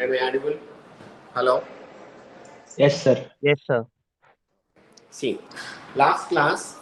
Am I audible? Hello? Yes, sir. Yes, sir. See, last class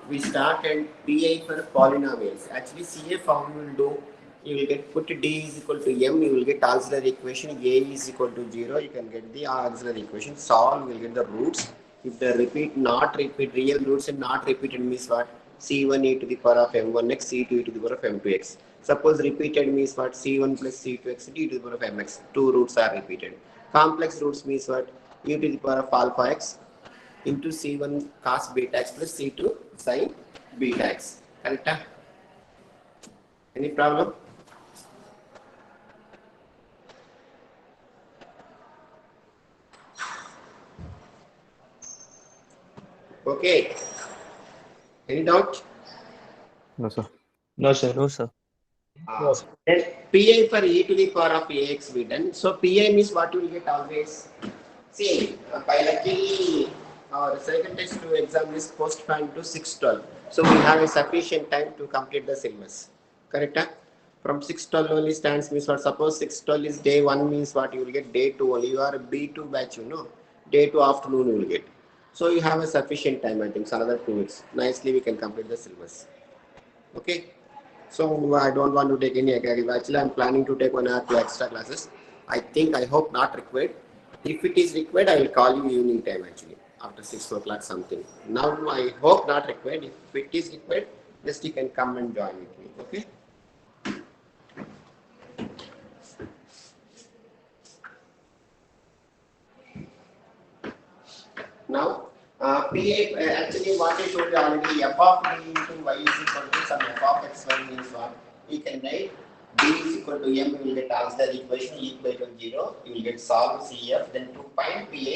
we started PI for polynomials. Actually, CA form will do, you will get put D is equal to M, you will get auxiliary equation, A is equal to 0, you can get the auxiliary equation, solve, you will get the roots. If they repeat, not repeat, real roots and not repeated means what? C1 e to the power of M1x, C2 e to the power of M2x. Suppose repeated means what? C1 plus C2x, d to the power of mx. Two roots are repeated. Complex roots means what? E to the power of alpha x into C1 cos beta x plus C2 sin beta x. Correct? Any problem? Okay. Any doubt? No, sir. No, sir. No, sir. No, sir. Then Pi for e to the power of ax we done. So Pi means what you will get always? See, by luckily our second test to exam is postponed to 6:12. So we have a sufficient time to complete the syllabus. Correct? From 6:12 only stands means what? Suppose 6:12 is day 1 means what you will get day 2 only. You are a B2 batch, you know. Day 2 afternoon you will get. So you have a sufficient time, I think, so another 2 weeks. Nicely we can complete the syllabus. Okay. So I don't want to take any. Actually, I'm planning to take 1 or 2 extra classes. I think, I hope not required. If it is required, I will call you evening time actually after 6 o'clock something. Now I hope not required. If it is required, just you can come and join with me. Okay. Now, PA, actually what I told you already, f of d into y is equal to some f of x1 means what? You can write d is equal to m, you will get answer the equation, e equal to 0, you will get solve CF, then to find PA,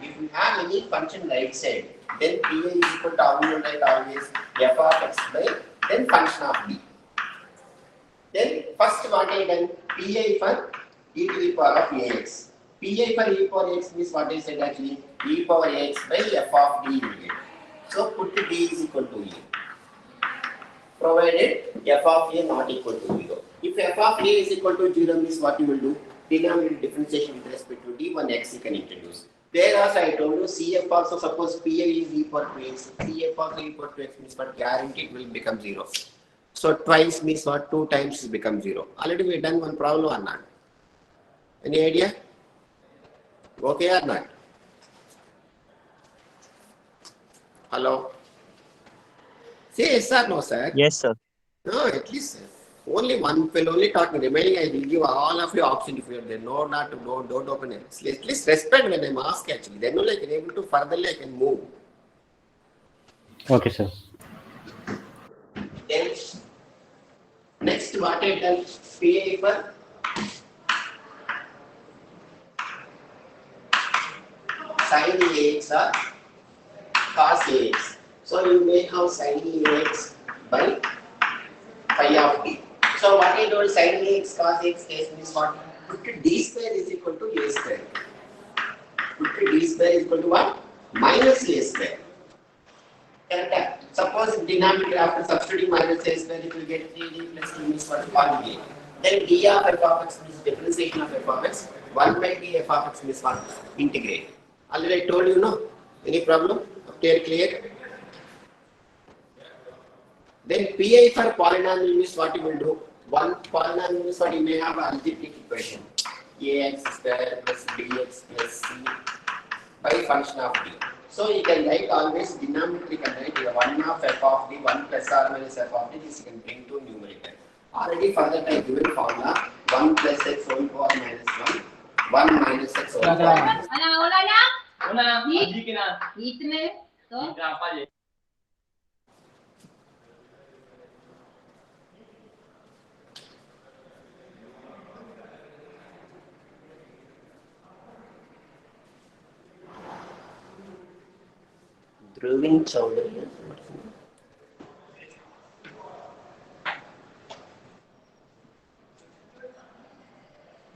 if you have any function right side, then PA is equal to, how you will write always, f of x by, then function of d. Then first what I done, PA for e to the power of ax. PA for e power x means what I said actually, e power x by f of d will get. So put d is equal to e. Provided f of a not equal to 0. If f of a is equal to 0 means what you will do? Denominator differentiation with respect to d, one x you can introduce. There also I told you CF also, suppose PA is e power to x, CF also e power to x means what, guaranteed will become 0. So twice means what? 2 times become 0. Already we done one problem or not? Any idea? Okay or not? Hello? Say yes or no, sir? Yes, sir. No, at least sir. Only one will only talking. Remaining, I will give all of you option if you are there. No, not to go, don't open it. At least respect when I'm asked actually. Then only I can able to furtherly I can move. Okay, sir. Then next what I done? PA for sin AX or cos AX. So you may have sin AX by phi of d. So what I told sin AX cos AX case means what? Put d square is equal to a square. Put d square is equal to what? Minus a square. Correct? Suppose denominator after substituting minus a square, it will get 3d plus 2 means what? 1d. Then d of f of x means differentiation of f of x. 1 by d f of x means what? Integrate. Already I told you, no? Any problem? Clear? Then PI for polynomial means what you will do? One polynomial means what you may have algebraic equation. Ax square plus bx plus c by function of d. So you can write always denominator, you can write 1 of f of d, 1 plus or minus f of d, this you can bring to numerator. Already for that I given formula 1 plus x whole power minus 1, 1 minus x whole power minus 1. Dhruvin Chaudhary.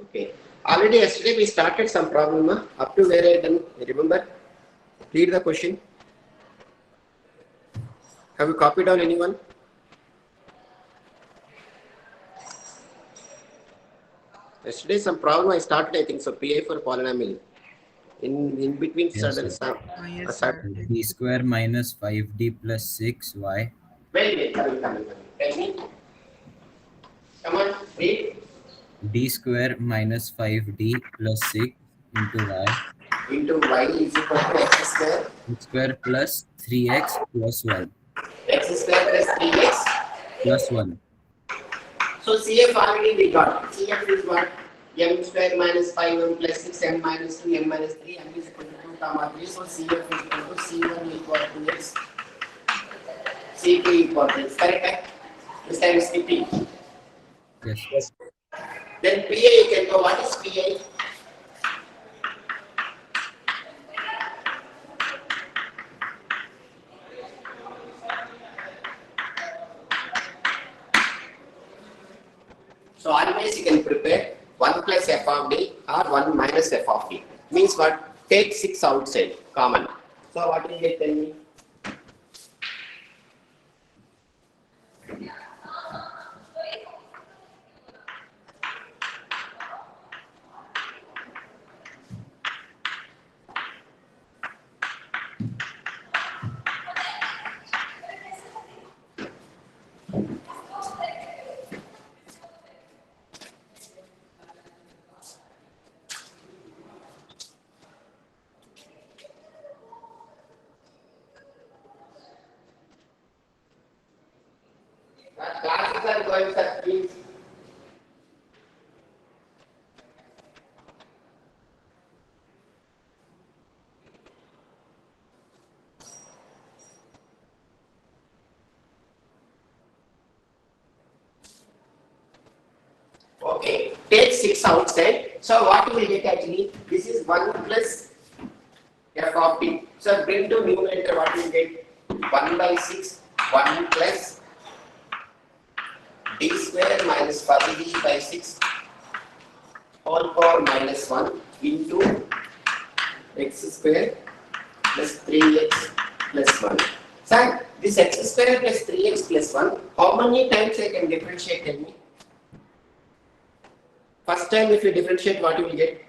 Okay. Already yesterday we started some problem. Up to where I done? Remember? Read the question. Have you copied down anyone? Yesterday some problem I started, I think so, PI for polynomial. In between Yes, sudden sir. some Yes, sir. D square minus 5D plus 6y. wait, coming. Tell me. Come on, read. D square minus 5D plus 6 into y. Into y is equal to x square. X square plus 3x plus 1. X square plus 3x. Plus 1. So CF already we got. CF is what? M square minus 5m plus 6 m minus 2 m minus 3 m is equal to 2 comma 3. So CF is equal to C1 equal to x, C2 equal to x. Correct? This time is skipping. Yes. Then PA you can go. What is PA? So always you can prepare 1 plus f of d or 1 minus f of d. Means what? Take 6 outside, common. So what will you tell me? Classes are going, sir, please. Okay, take 6 outside. So what you will get actually? This is 1 plus f of t. So bring to numerator, what you will get? 1 by 6, 1 plus d square minus 5d by 6 whole power minus 1 into x square plus 3x plus 1. Sir, this x square plus 3x plus 1, how many times I can differentiate? Tell me. First time if you differentiate, what you will get?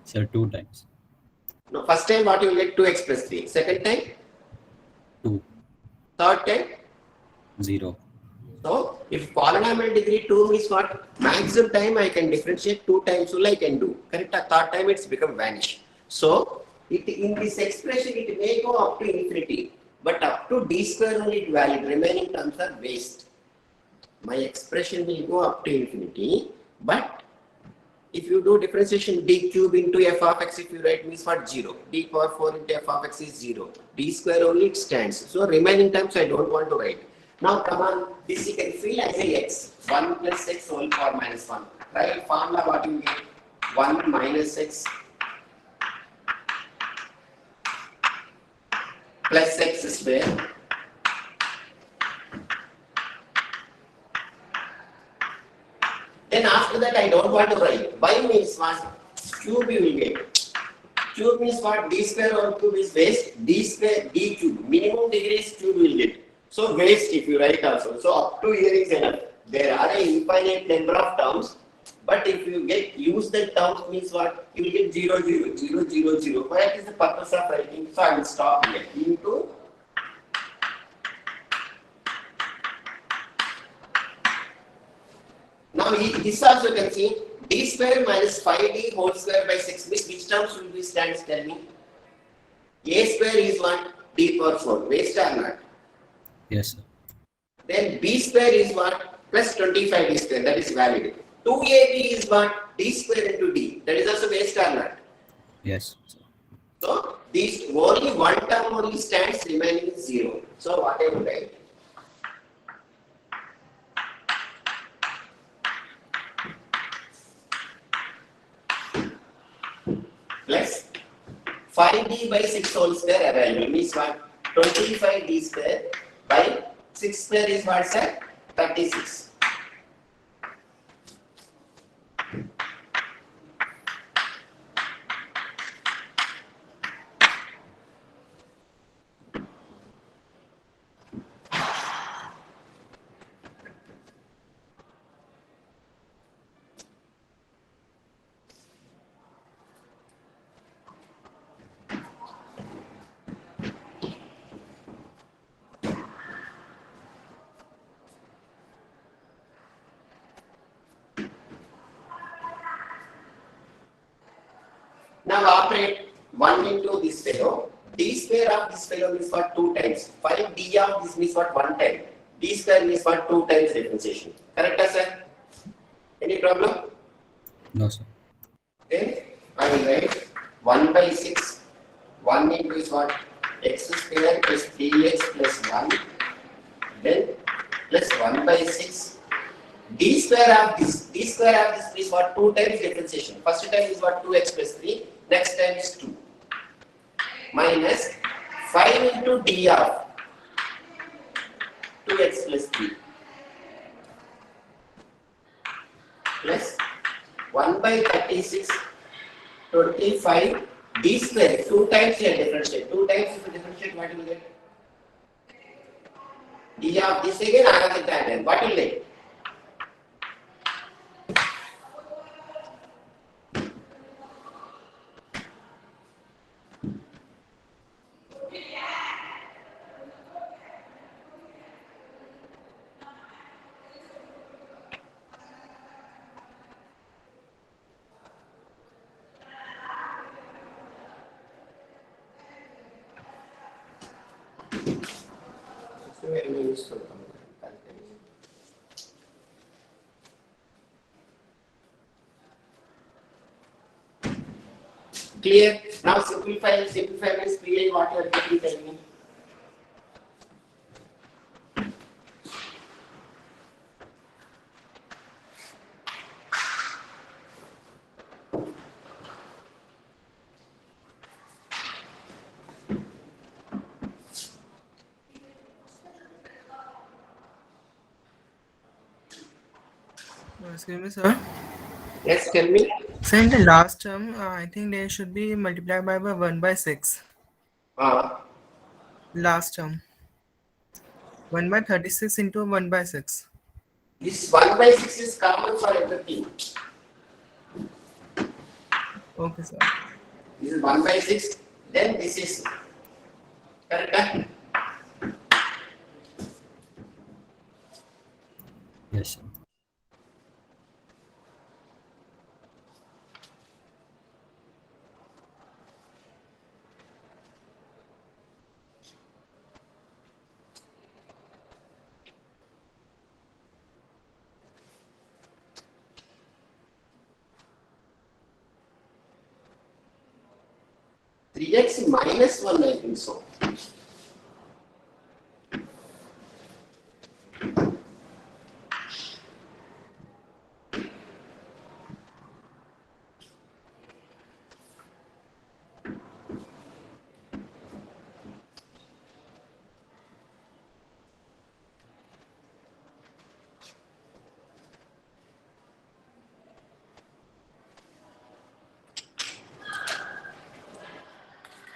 Sir, 2 times. No, first time what you will get? 2x plus 3. Second time? 2. Third time? 0. So, if polynomial degree 2 means what? Maximum time I can differentiate 2 times only I can do. Correct? Third time it's become vanish. So, in this expression it may go up to infinity. But up to d square only it valid. Remaining terms are waste. My expression will go up to infinity. But if you do differentiation d cube into f of x, if you write means what? 0. D power 4 into f of x is 0. D square only it stands. So remaining terms I don't want to write. Now come on, this you can feel as a x. 1 plus x whole power minus 1. Right? Formula what you get? 1 minus x plus x square. Then after that I don't want to write. Y means what? Cube you will get. Cube means what? D square over cube is waste. D square, D cube. Minimum degrees cube will get. So waste if you write also. So up to here is enough. There are an infinite number of terms. But if you use the terms means what? You will get 0, 0, 0, 0, 0. What is the purpose of writing? So I will stop here. Into now this also you can see d square minus 5d whole square by 6 means which terms will be stands? Tell me. A square is what? D power 4. Waste or not? Yes, sir. Then b square is what? Plus 25d square. That is valid. 2ab is what? D square into d. That is also waste or not? Yes, sir. So these only one term only stands, remaining is 0. So what I will write? Plus 5d by 6 whole square available means what? 25d square by 6 square is what, sir? 36. 1 into this fellow. D square of this fellow means what? 2 times. 5 D of this means what? 1 time. D square means what? 2 times differentiation. Correct, sir? Any problem? No, sir. Then I will write 1 by 6. 1 into is what? X square plus 3x plus 1. Then plus 1 by 6. D square of this is what? 2 times differentiation. First time is what? 2x plus 3. Next time is 2. Minus 5 into D of 2x plus 3. Plus 1 by 36, 25, D square. 2 times here differentiate. 2 times if you differentiate, what will you get? D of this again, another tangent. What will you get? Clear? Now simplify means PI what you are getting telling me. Excuse me, sir. Yes, tell me. So in the last term, I think they should be multiplied by 1 by 6. Last term. 1 by 36 into 1 by 6. This 1 by 6 is common for everything. Okay, sir. This is 1 by 6. Then this is correct. Yes, sir. Three x minus 1, I think so.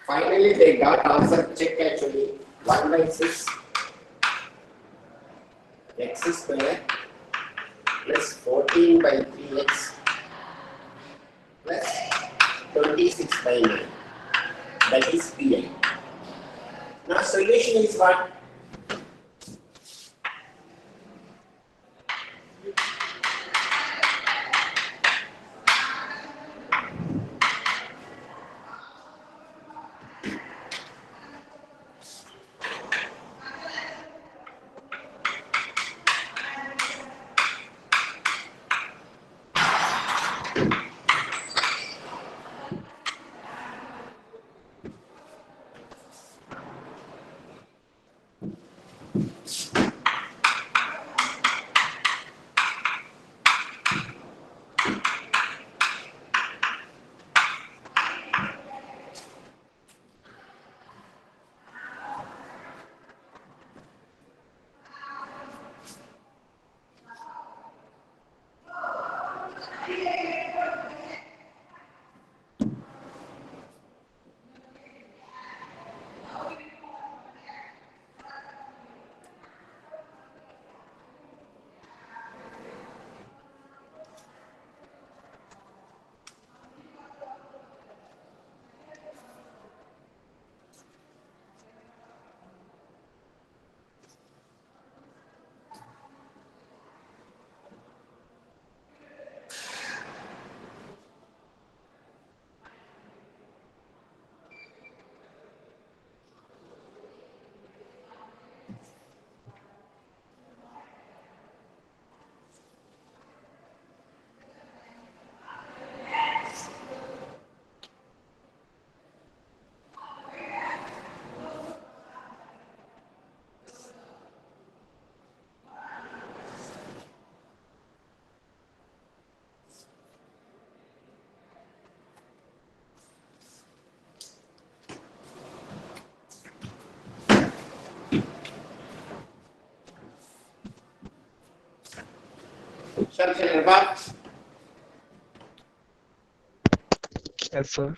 Finally, they got answer check actually. 1 by 6 x square plus 14 by 3x plus 26 by 9. That is PI. Now solution is what? Solution above. Yes, sir.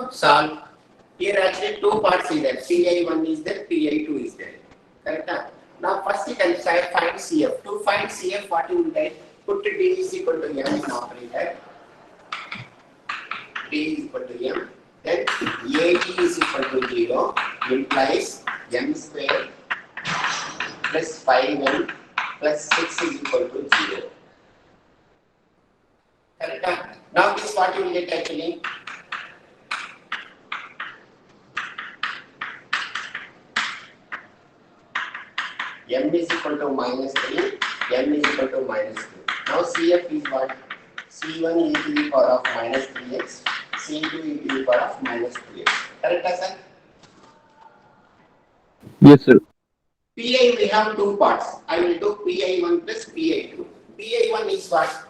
Solve. Here actually two parts is there. PI1 is there, PI2 is there. Correct? Now first you can find CF. To find CF, what you will get? Put D is equal to M in operator. D is equal to M. Then AD is equal to 0 implies M square plus 5M plus 6 is equal to 0. Correct? Now this what you will get actually? M is equal to minus 3, M is equal to minus 2. Now CF is what? C1 e to the power of minus 3x, C2 e to the power of minus 2x. Correct, sir? Yes, sir. PI we have two parts. I will do PI1 plus PI2. PI1 is what?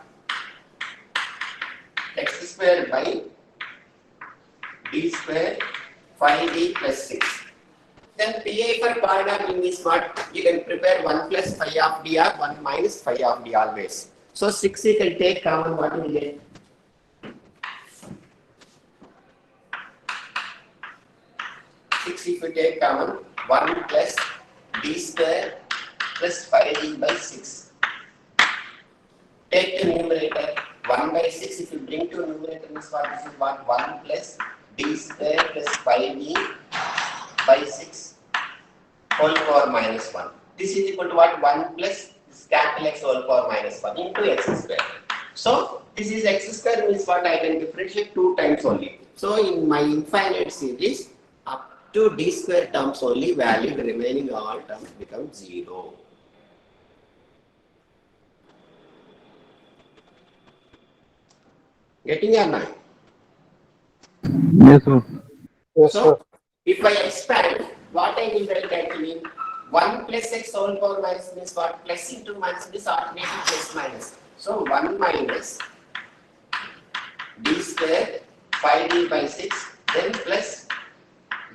X square by D square 5D plus 6. Then PI for polynomial is what? You can prepare 1 plus phi of D or 1 minus phi of D always. So 6 you can take common, what will you get? 6 if you take common, 1 plus D square plus 5D by 6. Take the numerator, 1 by 6 if you bring to numerator means what? This is what? 1 plus D square plus 5D by 6 whole power minus 1. This is equal to what? 1 plus this capital X whole power minus 1 into x square. So this is x square means what? I can differentiate 2 times only. So in my infinite series, up to d square terms only valid, remaining all terms become 0. Getting or not? Yes, sir. So if I expand, what I will write actually? 1 plus x whole power minus means what? Plus into minus means alternating plus minus. So 1 minus d square 5d by 6, then plus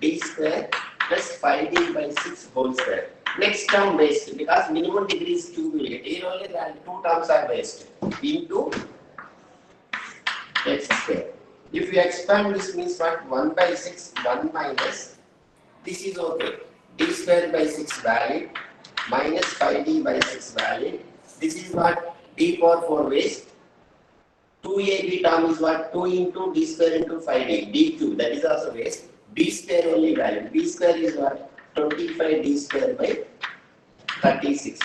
d square plus 5d by 6 whole square. Next term waste, because minimum degree is 2 will get. Here only the 2 terms are waste into x square. If you expand, this means what? 1 by 6, 1 minus, this is okay. D square by 6 valid, minus 5d by 6 valid. This is what? D power 4 waste. 2ab term is what? 2 into d square into 5d, d cube, that is also waste. D square only valid. D square is what? 25 d square by 36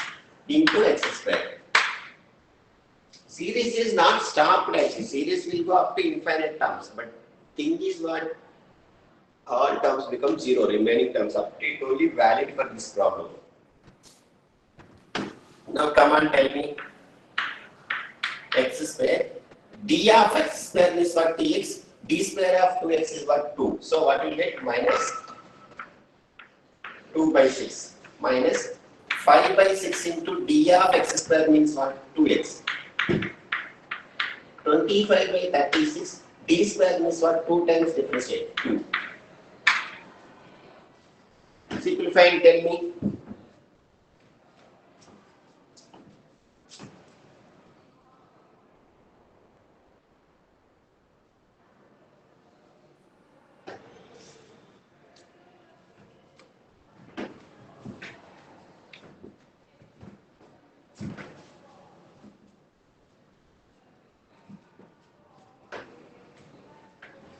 into x square. Series is not stopped actually. Series will go up to infinite terms, but thing is what? All terms become 0, remaining terms up to it only valid for this problem. Now come on, tell me x square. D of x square is what? Dx. D square of 2x is what? 2. So what will get? Minus 2 by 6 minus 5 by 6 into d of x square means what? 2x. 25 by 36, d square means what? 2 times differentiate, 2. Simplify and tell me.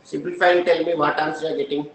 Simplify and tell me what answer you are getting.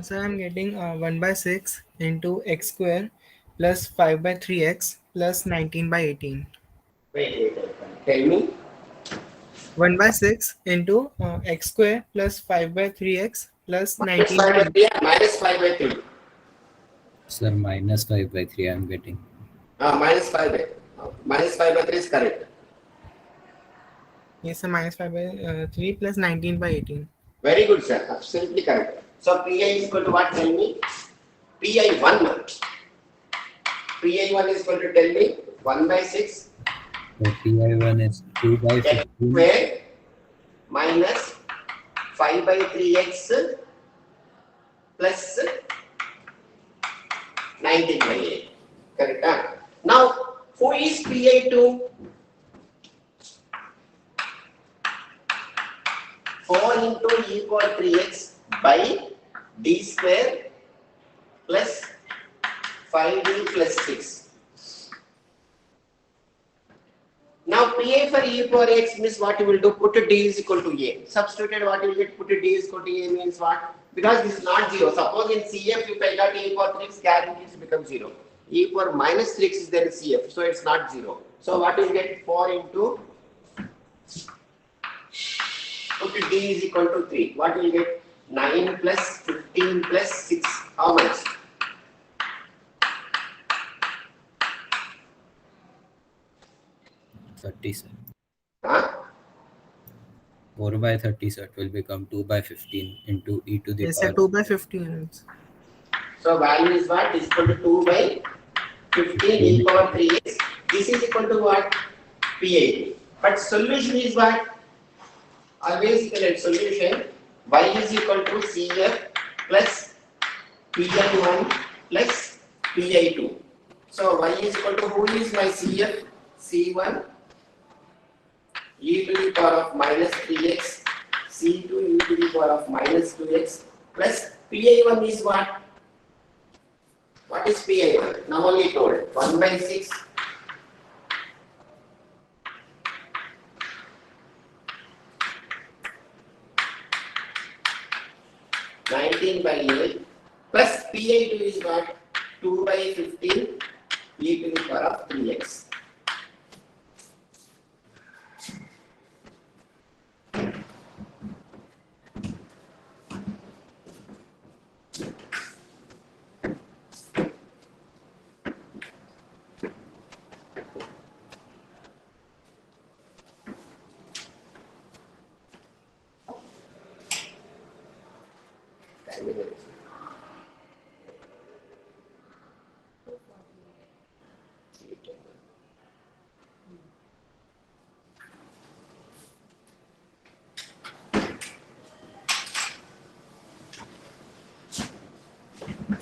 So I'm getting 1 by 6 into x square plus 5 by 3x plus 19 by 18. Wait. Tell me. 1 by 6 into x square plus 5 by 3x plus Minus 19 5 by by 18. 3, minus 5 by 3. Sir, minus 5 by 3 I'm getting. Minus 5 by minus 5 by 3 is correct. Yes, so minus 5 by 3 plus 19 by 18. Very good, sir. Absolutely correct. So Pi is equal to what? Tell me. Pi1. Pi1 is equal to tell me 1 by 6 So Pi1 is 2 by x 15 square minus 5 by 3x plus 19 by 8. Correct? Huh? Now, who is Pi2? 4 into e power 3x by d square plus 5d plus 6. Now Pi for e power x means what you will do, put d is equal to a. Substituted what you will get, put d is equal to a means what? Because this is not 0. Suppose in CF if I got e power 3x, guaranteed to become 0. E power minus 3x is there in CF, so it's not 0. So what you get, 4 into, put d is equal to 3. What will you get? 9 plus 15 plus 6. How much? thirty, sir. Huh? 4 by 30, sir. It will become 2 by 15 into e to the Yes, power. sir, 2 by 15. So value is what? Is equal to 2 by 15 e power 3x. This is equal to what? Pi. But solution is what? Always you can let solution. Y is equal to CF plus Pi1 plus Pi2. So y is equal to, who is my CF? C1 e to the power of minus 3x, C2 e to the power of minus 2x plus Pi1 is what? What is Pi1? Now only told 1 by 6 19 by 8 plus Pi2 is what? 2 by 15 e to the power of 3x.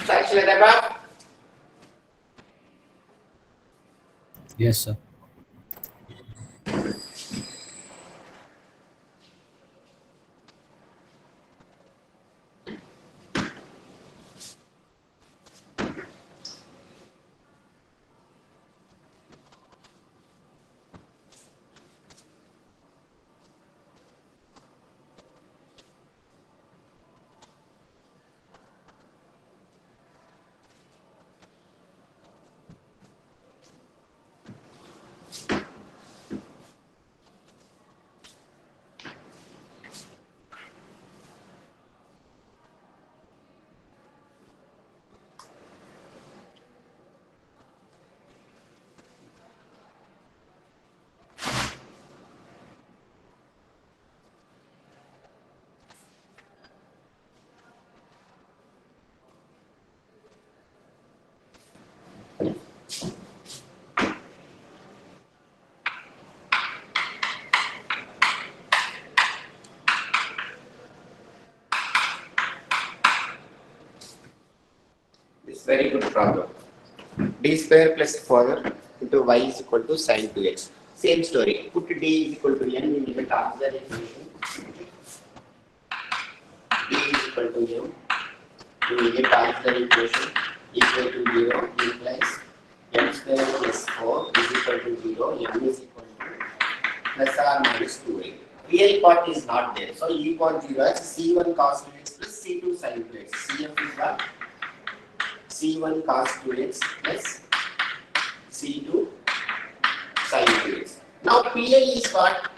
Actually, the Yes, sir. This is very good problem. D square plus 4 into y is equal to sin 2x. Same story. Put d is equal to n, we will get answer equation. D is equal to m. We will get answer equation equal to 0 implies m square plus 4 is equal to 0. M is equal to plus or minus 2a. Real part is not there. So e power 0 as c1 cos 2x plus C2 sin 2x. CF is what? C1 cos 2x plus C2 sin 2x. Now PI is what?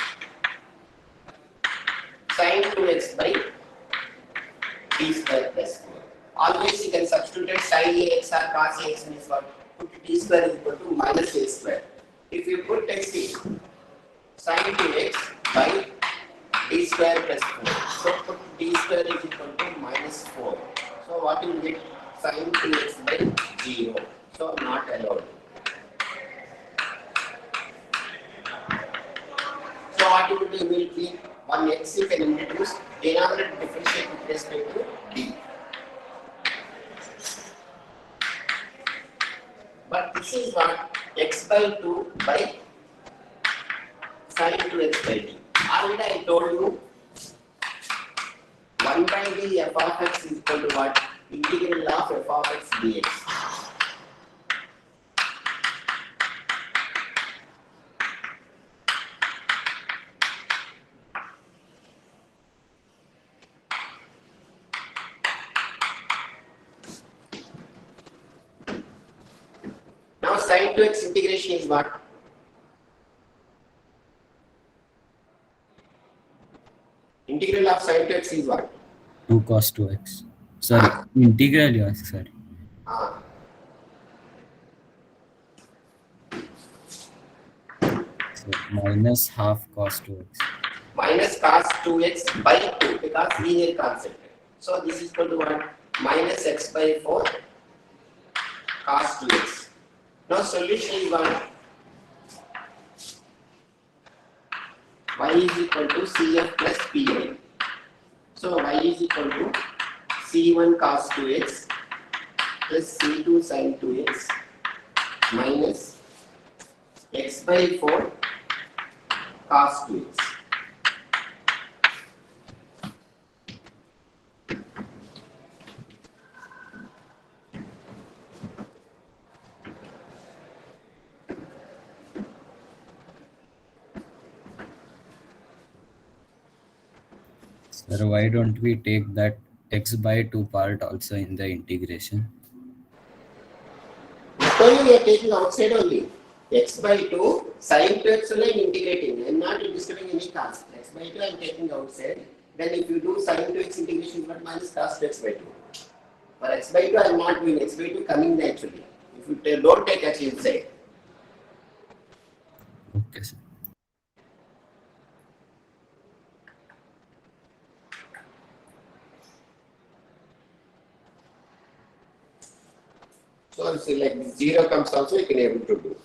Sin 2x by d square plus 4. Always you can substitute sin ax or cos ax means what? Put d square is equal to minus a square. If you put x sin 2x by d square plus 4. So put d square is equal to minus 4. So what you will get? Sin 2x by 0. So not allowed. So what you will do immediately? One x you can introduce, denominator differentiate with respect to d. But this is what? X by 2 by sin 2x by d. Already I told you 1 by d f of x is equal to what? Integral of f of x dx. Now sin 2x integration is what? Integral of sin 2x is what? 2 cos 2x. Sorry, integral you ask, sorry. Ah, So minus half cos 2x. minus cos 2x by 2 because linear concept. So this is equal to what? Minus x by 4 cos 2x. Now solution is what? Y is equal to CF plus PI. So y is equal to C1 cos 2x plus C2 sin 2x minus x by 4 cos 2x. Sir, why don't we take that x by 2 part also in the integration? Only we are taking outside only. X by 2 sin 2x only I am integrating. I am not disturbing any cos. X by 2 I am taking outside. Then if you do sin 2x integration, what minus cos 2x by 2. For x by 2 I am not doing. X by 2 coming naturally. If you don't take x inside. Okay, sir. So it's like 0 comes also you can able to do.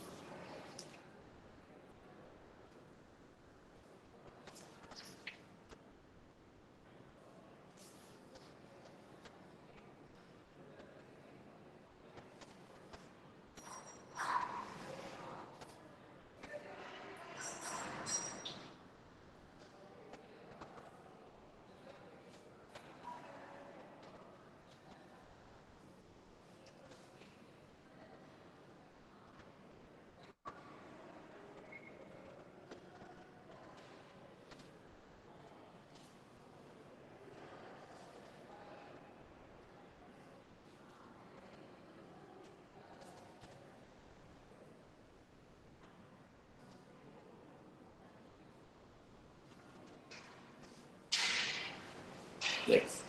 Yes.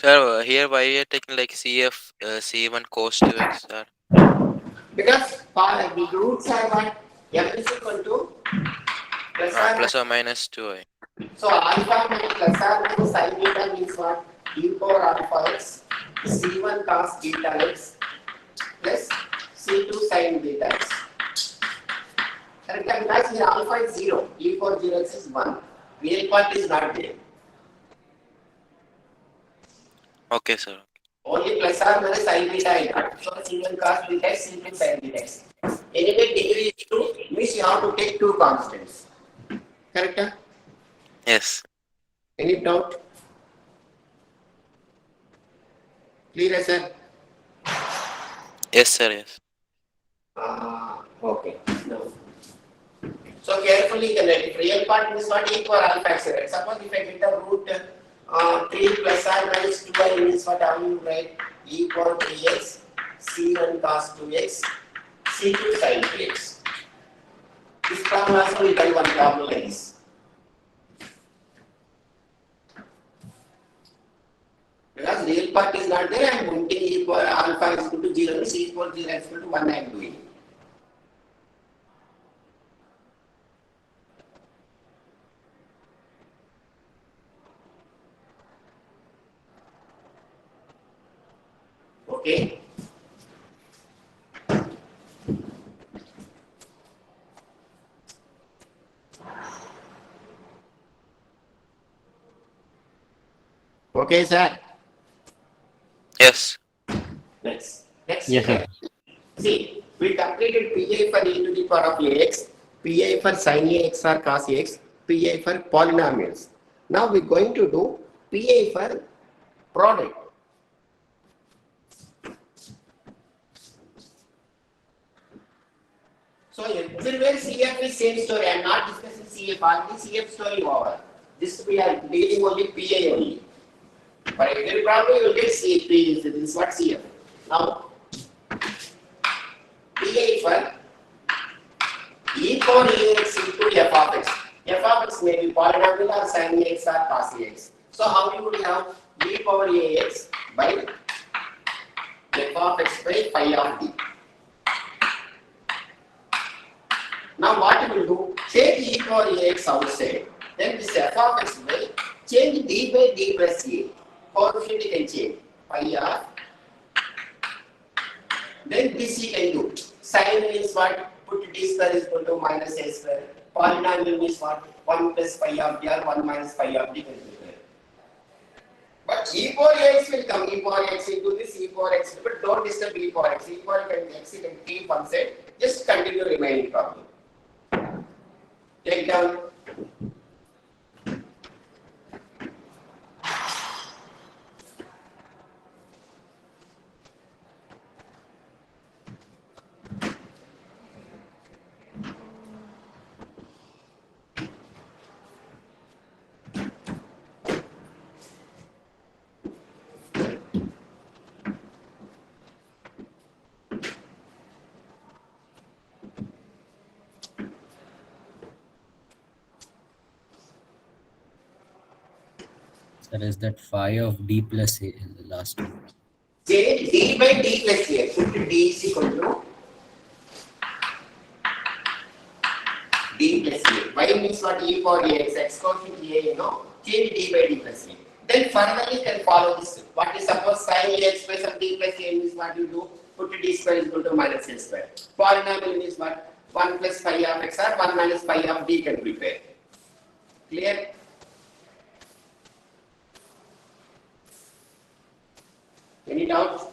Sir, here why you are taking like CF C1 cos 2x, sir? Because the roots are what? M is equal to plus or Plus or minus 2i. so alpha minus plus or minus sin beta means what? E power alpha x C1 cos beta x plus C2 sin beta x. Correct? Because here alpha is 0, E power 0 x is 1. Real part is not there. Okay, sir. Only plus or minus sin theta I got. So C1 cos theta is C2 sin theta. Anyway, degree is 2 means you have to take two constants. Correct? Yes. Any doubt? Clear, sir? Yes, sir. Yes. Okay. No. So carefully connect. Real part means what? E power alpha x. Suppose if I get a root 3 plus or minus 2i means what? How you write? E power 3x C1 cos 2x C2 sin 2x. This problem also we can one problem like this. Because real part is not there, I am putting e power alpha is equal to 0, c equal to 0 is equal to 1 I am doing. Okay. Okay, sir. Yes. Next. Next. Yes, sir. See, we completed PI for e to the power of ax, PI for sin ax or cos ax, PI for polynomials. Now we're going to do PI for product. So everywhere CF is same story. I am not discussing CF. Already CF story over. This we are dealing only PI only. For every problem you will get CF. This is what CF. Now PI for e power ax into f of x. F of x may be polynomial or sin ax or cos ax. So how you will have e power ax by f of x by phi of d. Now what you will do? Take e power ax outside. Then this f of x will change d by d plus a. Coefficient you can change. Phi of. Then this you can do. Sin means what? Put d square is equal to minus a square. Polynomial means what? 1 plus phi of d or 1 minus phi of d can be there. But e power x will come. E power x into this e power x. But don't disturb e power x. E power x you can keep one side. Just continue remaining problem. Take down. That is that phi of d plus a in the last one. Change d by d plus a. Put d is equal to d plus a. Y means what? E power ax. X coefficient a, you know. Change d by d plus a. Then further you can follow this. What is suppose sin ax by some d plus a means what you do? Put d square is equal to minus a square. Polynomial means what? 1 plus phi of x or 1 minus phi of d can prepare. Clear? Any doubts?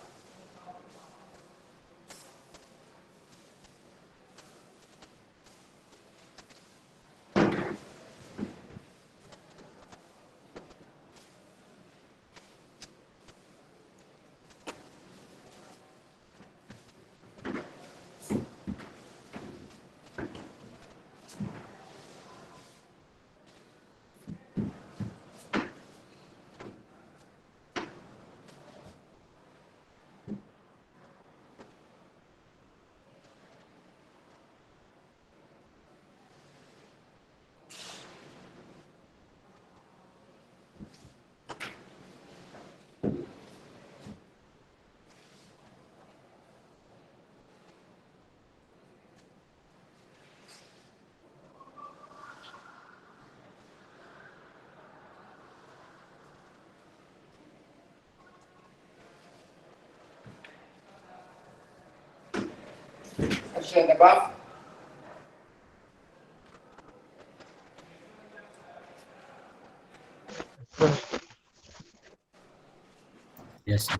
Question above. Sir, Yes, sir.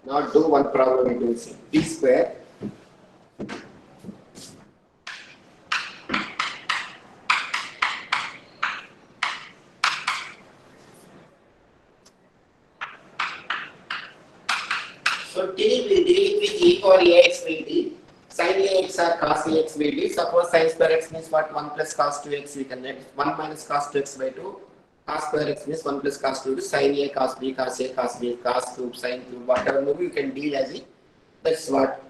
Now do one problem it will see. B square so t will deal with e power ax will be sin ax or cos ax will be. Suppose sin square x means what? 1 plus cos 2x we can write 1 minus cos 2x by 2. Cos square x means 1 plus cos 2 to sin a cos b cos a cos b cos cube sin cube whatever maybe you can deal as it. That's what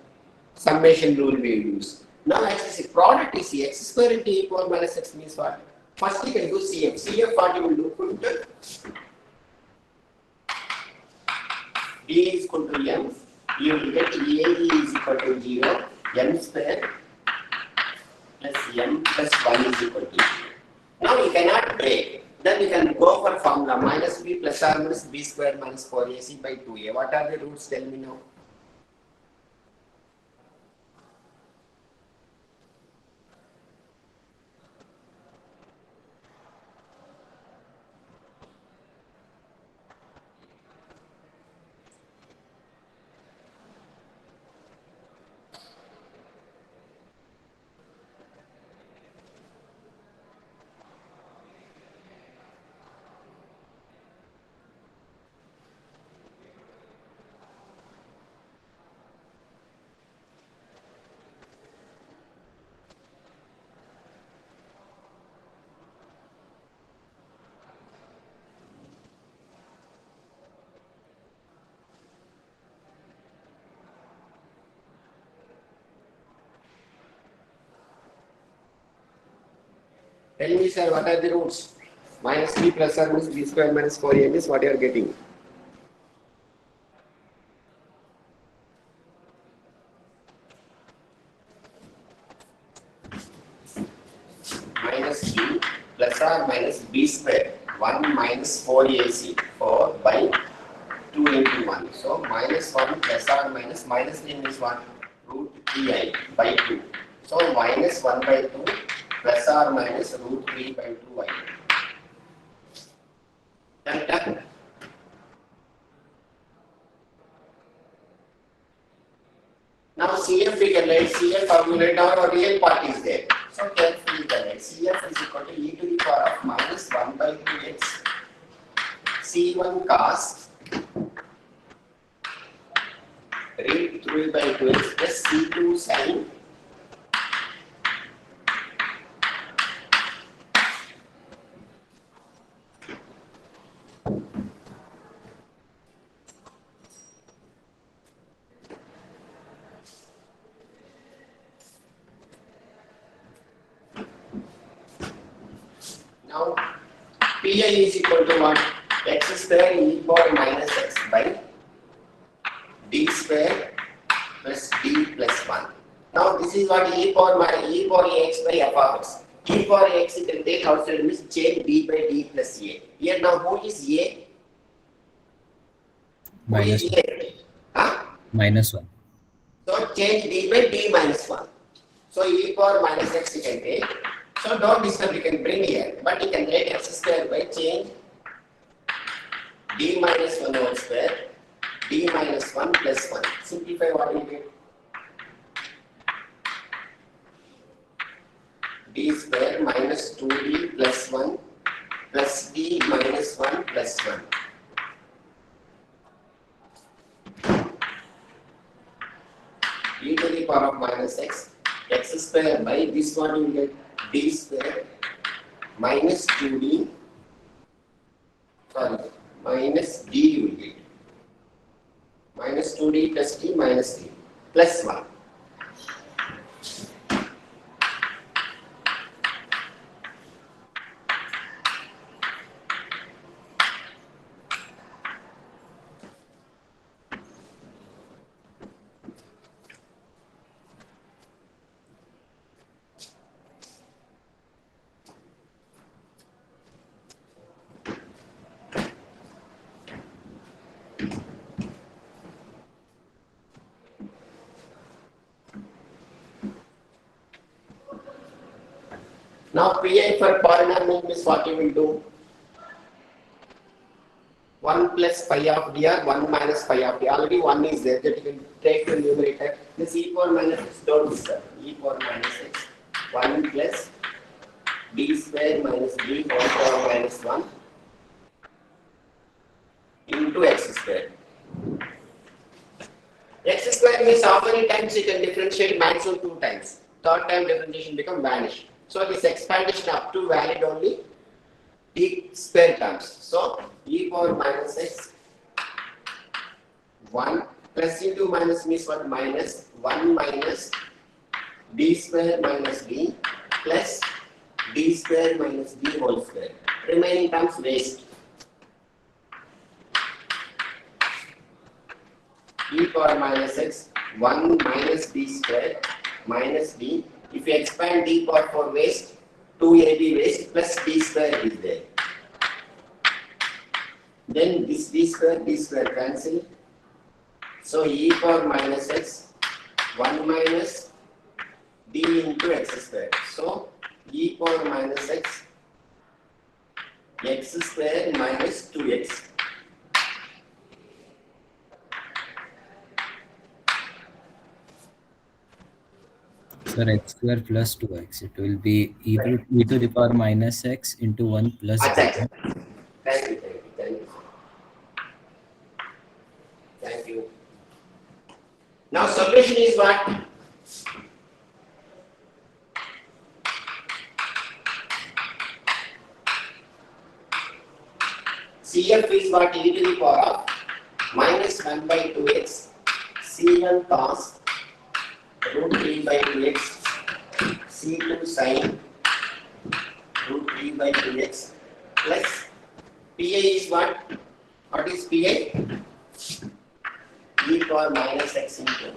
summation rule we use. Now actually product is x square into e power minus x means what? First you can do CF. CF what you will do? Put d is equal to m. You will get a is equal to 0. M square plus m plus 1 is equal to 0. Now you cannot break. Then you can go for formula minus b plus or minus b square minus 4ac by 2a. What are the roots? Tell me now. Tell me, sir, what are the roots? Minus b plus or minus b square minus 4a is what you are getting. Minus b plus or minus b square 1 minus 4ac 4 by 2 into 1. So minus 1 plus or minus name is what? Root 3i by 2. So minus 1 by 2 plus or minus root 3 by 2i. Done. Now CF we can write CF formulate down our real part is there. So carefully write CF is equal to e to the power of minus 1 by 2x C1 cos root 3 by 2x plus C2 sin Now, Pi is equal to what? X square e power minus x by d square plus d plus 1. Now, this is what e power x by f of x. E power x you can take outside means change d by d plus a. Here now, who is a? Minus Who is 1. a? Huh? Minus 1. So, change d by d minus 1. So, e power minus x you can take. So don't disturb, you can bring here, but you can write x square by change d minus 1 whole square, d minus 1 plus 1. Simplify what you get? D square minus 2d plus 1 plus d minus 1 plus 1. E to the power of minus x square by this one you get d square minus 2d, minus d you will get. Minus 2d plus d minus d plus 1. Now Pi for polynomial is what you will do. 1 plus pi of d or 1 minus pi of d. Already 1 is there that you can take to numerator. This e power minus x don't disturb. E power minus x 1 plus d square minus d whole power minus 1 into x square. X square means how many times you can differentiate? Maximum 2 times. Third time differentiation become vanish. So this expandation up to valid only d square terms. So e power minus x 1 plus into minus means what? Minus 1 minus d square minus d plus d square minus d whole square. Remaining terms waste. E power minus x 1 minus d square minus d. If you expand d power 4 waste, 2ab waste plus d square is there. Then this d square cancel. So e power minus x 1 minus d into x square. So e power minus x square minus 2x. Sir, x square plus 2x. It will be e to the power minus x into 1 plus Acha. b. Thank you. Now solution is what? CF is what? E to the power of minus 1 by 2x C1 cos root 3 by 2x C2 sin root 3 by 2x plus PA is what? What is PA? E power minus x into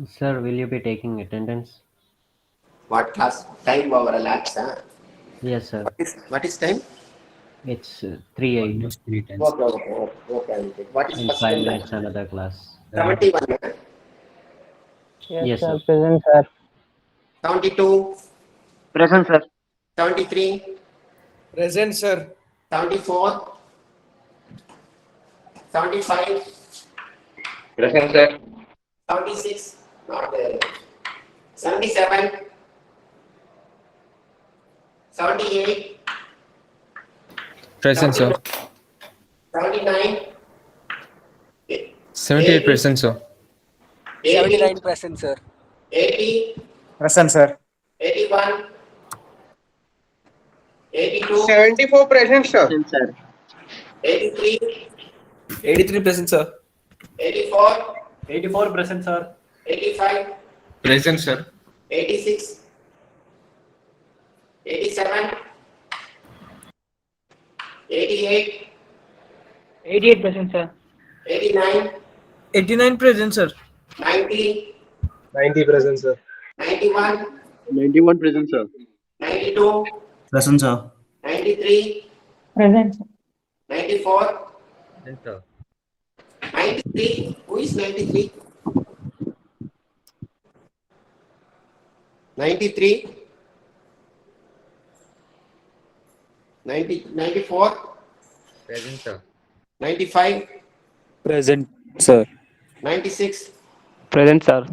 Sir, will you be taking attendance? what class? Time overlaps, huh? Yes, sir. What is time? It's 3:08. Almost 3 times. Okay. What is In first 5 time? minutes, another class. 71, huh? Yes, sir. Present, sir. 72, Present, sir. 73, Present, sir. 74, 75, Present, sir. 76, not there. 77, 78, Present, sir. 79, 78 present, sir. 80, present, sir. 80, Present, sir. 81, 82, 74 present, sir. Present, sir. 83, 83 present, sir. 84, 84 present, sir. 85, Present, sir. 86, 87, 88, 88 present, sir. 89, 89 present, sir. 90, 90 present, sir. 91, 91 present, sir. 92, Present, sir. 93, Present. 94, Present, sir. 93. Who is 93? 93, 90, 94, Present, sir. 95, Present, sir. 96, Present, sir.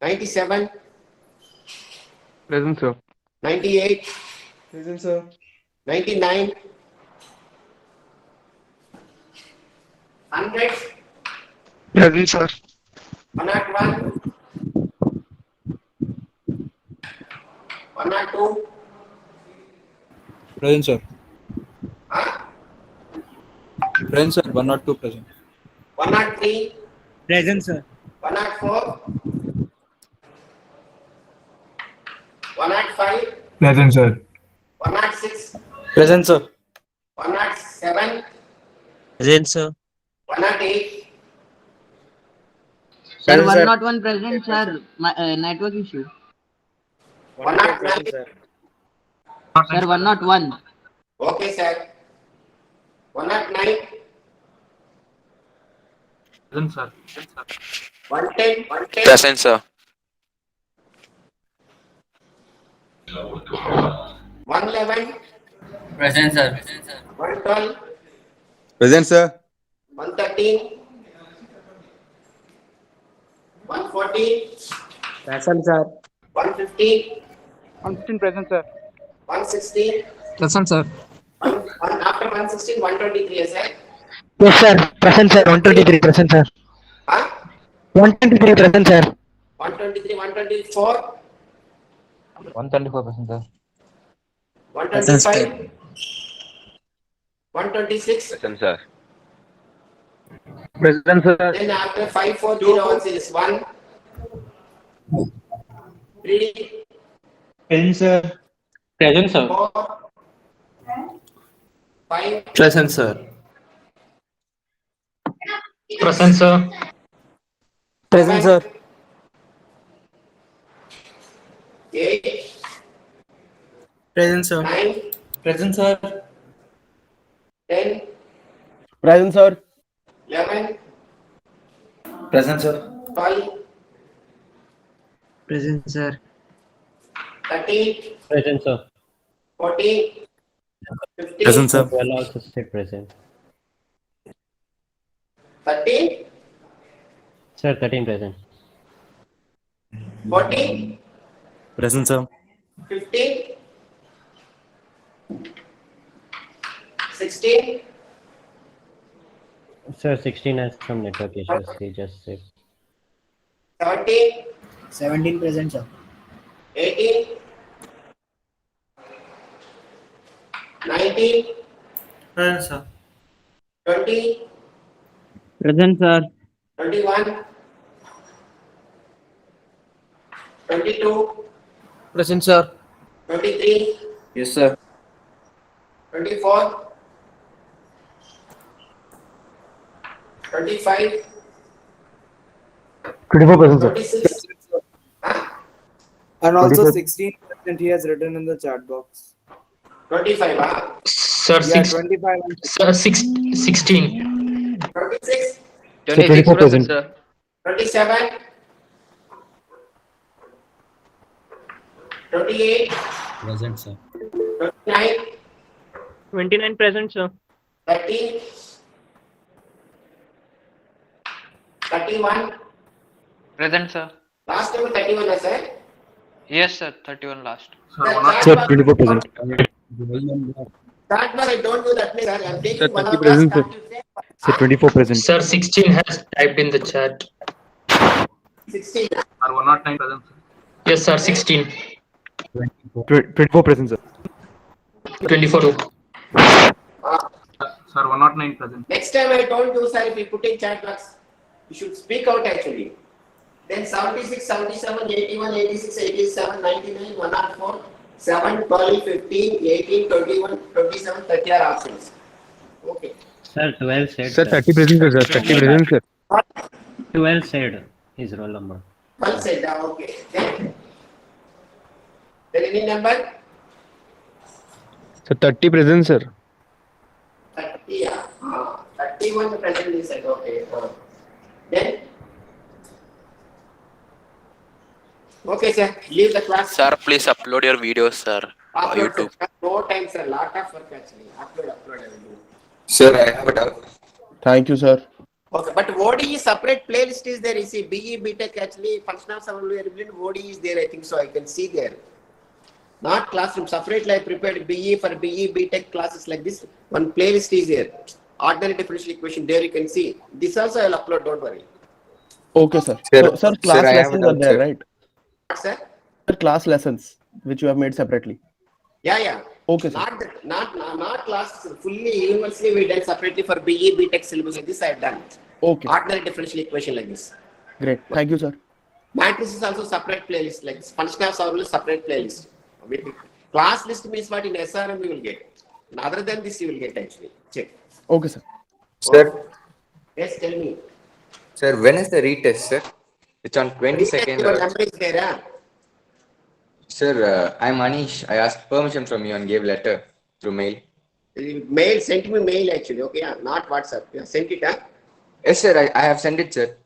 97, Present, sir. 98, Present, sir. 99, 100, Present, sir. 101, 102, Present, sir. huh? Present, sir. 102 present. 103, Present, sir. 104, 105, Present, sir. 106, Present, sir. 107, Present, sir. 108, Present, sir. 101 present, sir. Network issue. 109, Sir, 101. Okay, sir. 109, Present, sir. 110, Present, sir. 111, Present, sir. 112, Present, sir. 113, 114, Present, sir. 115, 115 present, sir. 116, Present, sir. after 116, 123, sir. Yes, sir. Present, sir. 123 present, sir. Huh? 123 present, sir. 123, 124, 124 present, sir. 125, 126. Present, sir. Present, sir. Then after 540 also is 1, 3, Present, sir. Present, sir. 4, 5, Present, sir. Present, sir. Present, sir. 8, Present, sir. 9, Present, sir. 10, Present, sir. 11, Present, sir. 12, Present, sir. 13, Present, sir. 14, 15, Present, sir. 12 also said present. 13, Sir, 13 present. 14, Present, sir. 15, 16, Sir, 16 has some network issues. He just said. 17, 17 present, sir. 18, 19, Present, sir. 20, Present, sir. 21, 22, Present, sir. 23, Yes, sir. 24, 25, 24 present, 26. And also 16 present he has written in the chat box. 25, huh? Sir, 25. Sir, 16. 26, 24 present, sir. 27, 28, Present, sir. 29, 29 present, sir. 30, 31. Present, sir. Last time 31 was sir. Yes, sir. 31 last. Sir, 24 present. Start bar, I don't do that. Sir, I'm taking one 30 of present, the sir. Sir, 24 present. Sir, 16 has typed in the chat. 16. Sir, 109 present. Yes, sir, 16. 24 present, sir. 24. Ah. Sir, 109 present. Next time I told you, sir, if you put in chat box, you should speak out actually. Then 76, 77, 81, 86, 87, 99, 104, 7, 12, 15, 18, 21, 27, 30 are options. Okay. Sir, 12 said. Sir, 30 present, sir. 30 present, sir. 12 said his roll number. 12 said, okay. Then any number? Sir, 30 present, sir. 30, yeah. 31 present is said, okay. Then? Okay, sir. Leave the class. Sir, please upload your videos, sir. Upload, YouTube. sir. No time, sir. Lot of work actually. Upload, I will do. Sir, I have a doubt. Thank you, sir. Okay, but ODE separate playlist is there. You see, BE, BTech actually, functional assembly, ODE is there, I think so. I can see there. Not classroom, separately I prepared BE for BE, BTech classes like this. One playlist is there. Ordinary differential equation, there you can see. This also I will upload, don't worry. Okay, sir. Sir, Sir, class I have a lessons are doubt, there, sir. right? Sir? Sir, class lessons, which you have made separately. Yeah. Okay, sir. Not classes, fully universally we done separately for BE, BTech syllabus like this I have done. Okay. Ordinary differential equation like this. Great. Thank you, sir. Matrix is also separate playlist, like this. Functional assembly separate playlist. Class list means what in SRM you will get. And other than this you will get actually. Check. Okay, sir. Sir, Yes, tell me. sir, when is the retest, sir? It's on 22nd. Your number is there, huh? Sir, I'm Anish. I asked permission from you and gave letter through mail. Mail, sent me mail actually, okay, yeah, not WhatsApp. Yeah, sent it, huh? Yes, sir. I have sent it, sir.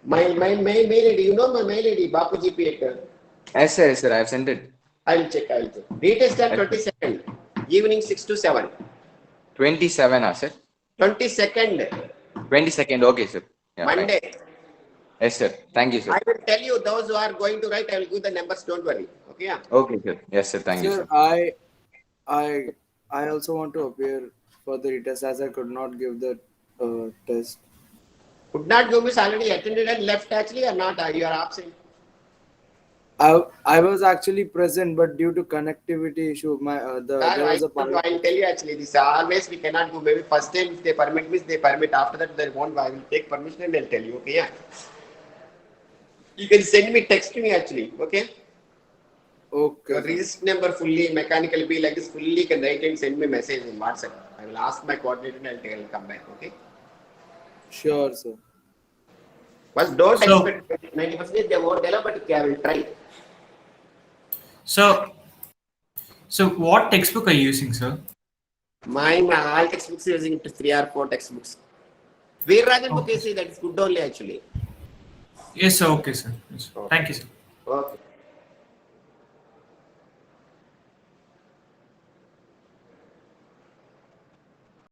My mail ID, you know my mail ID, Bapuji Peter. Yes, sir. Yes, sir. I have sent it. I will check. Retest on 22nd, evening 6 to 7. 27, sir. 22nd, 22nd. Okay, sir. Yeah, fine. Monday. Yes, sir. Thank you, sir. I will tell you those who are going to write, I will give the numbers, don't worry. Okay, yeah. Okay, sir. Yes, sir. Thank you, sir. I also want to appear for the retest as I could not give the test. Could not give miss already attended and left actually or not? You are absent. I was actually present, but due to connectivity issue, there was a I will tell you actually this always we cannot do. Maybe first time if they permit me, they permit. After that they won't. I will take permission and I'll tell you. Okay, yeah. You can send me text to me actually. Okay. Okay. Your register number fully mechanical be like this fully you can write and send me message in WhatsApp. I will ask my coordinator and I'll come back. Okay. Sure, sir. But don't expect 90% they won't tell, but I will try. So what textbook are you using, sir? My all textbooks using 3 or 4 textbooks. Veerarajan book is that is good only actually. Yes, sir. Okay, sir. Yes. Thank you, sir. Okay.